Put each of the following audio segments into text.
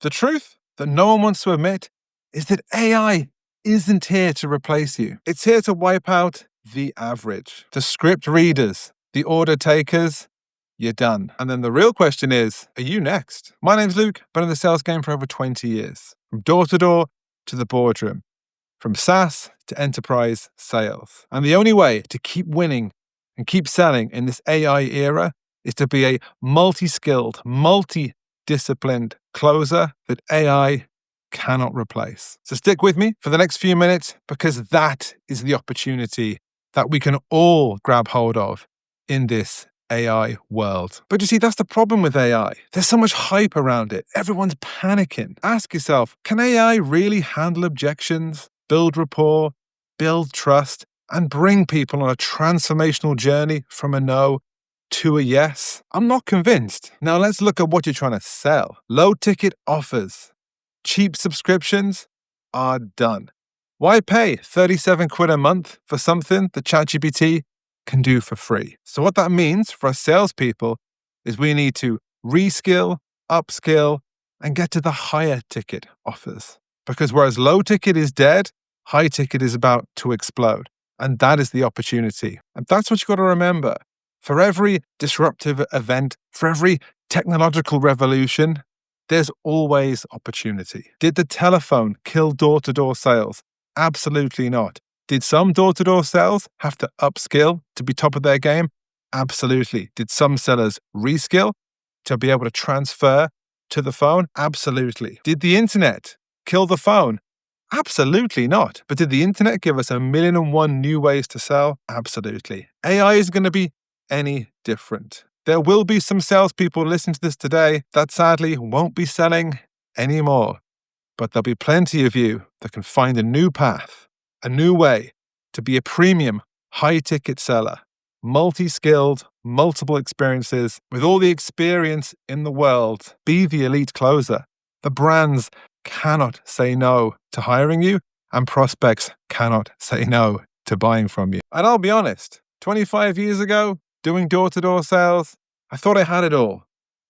The truth that no one wants to admit is that AI isn't here to replace you. It's here to wipe out the average, the script readers, the order takers. You're done. And then the real question is, are you next? My name's Luke, been in the sales game for over 20 years, from door to door to the boardroom, from SaaS to enterprise sales. And the only way to keep winning and keep selling in this AI era is to be a multi-skilled, multi-disciplined closer that AI cannot replace. So stick with me for the next few minutes, because that is the opportunity that we can all grab hold of in this AI world. But you see, that's the problem with AI. There's so much hype around it. Everyone's panicking. Ask yourself, can AI really handle objections, build rapport, build trust, and bring people on a transformational journey from a no to a yes? I'm not convinced. Now let's look at what you're trying to sell. Low ticket offers, cheap subscriptions are done. Why pay 37 quid a month for something that ChatGPT can do for free? So what that means for us salespeople is we need to reskill, upskill, and get to the higher ticket offers. Because whereas low ticket is dead, high ticket is about to explode. And that is the opportunity. And that's what you've got to remember. For every disruptive event, for every technological revolution, there's always opportunity. Did the telephone kill door-to-door sales? Absolutely not. Did some door-to-door sales have to upskill to be top of their game? Absolutely. Did some sellers reskill to be able to transfer to the phone? Absolutely. Did the internet kill the phone? Absolutely not. But did the internet give us 1,000,001 new ways to sell? Absolutely. AI is going to be any different. There will be some salespeople listening to this today that sadly won't be selling anymore. But there'll be plenty of you that can find a new path, a new way to be a premium, high-ticket seller, multi-skilled, multiple experiences, with all the experience in the world. Be the elite closer. The brands cannot say no to hiring you, and prospects cannot say no to buying from you. And I'll be honest, 25 years ago, doing door-to-door sales, I thought I had it all.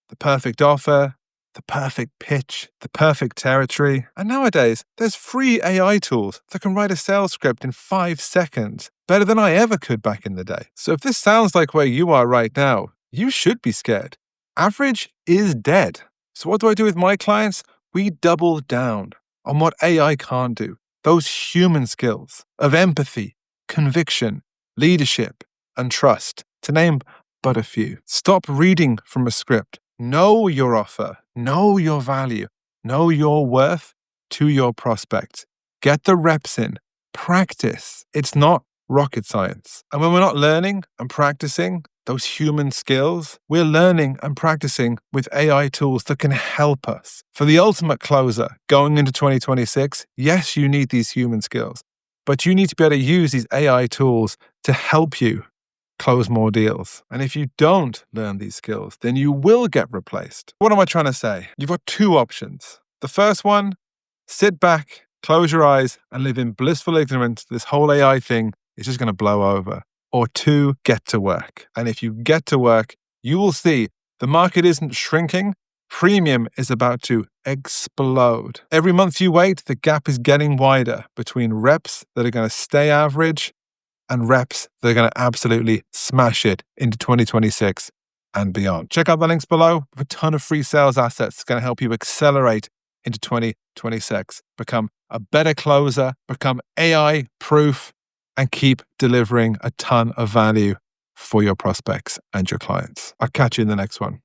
The perfect offer, the perfect pitch, the perfect territory. And nowadays, there's free AI tools that can write a sales script in 5 seconds, better than I ever could back in the day. So if this sounds like where you are right now, you should be scared. Average is dead. So what do I do with my clients? We double down on what AI can't do. Those human skills of empathy, conviction, leadership, and trust, to name but a few. Stop reading from a script. Know your offer, know your value, know your worth to your prospect. Get the reps in, practice. It's not rocket science. And when we're not learning and practicing those human skills, we're learning and practicing with AI tools that can help us. For the ultimate closer going into 2026, yes, you need these human skills, but you need to be able to use these AI tools to help you close more deals. And if you don't learn these skills, then you will get replaced. What am I trying to say? You've got 2 options. The first one, sit back, close your eyes, and live in blissful ignorance. This whole AI thing is just going to blow over. Or 2, get to work. And if you get to work, you will see the market isn't shrinking. Premium is about to explode. Every month you wait, the gap is getting wider between reps that are going to stay average and reps that are going to absolutely smash it into 2026 and beyond. Check out the links below for a ton of free sales assets that's going to help you accelerate into 2026. Become a better closer, become AI proof, and keep delivering a ton of value for your prospects and your clients. I'll catch you in the next one.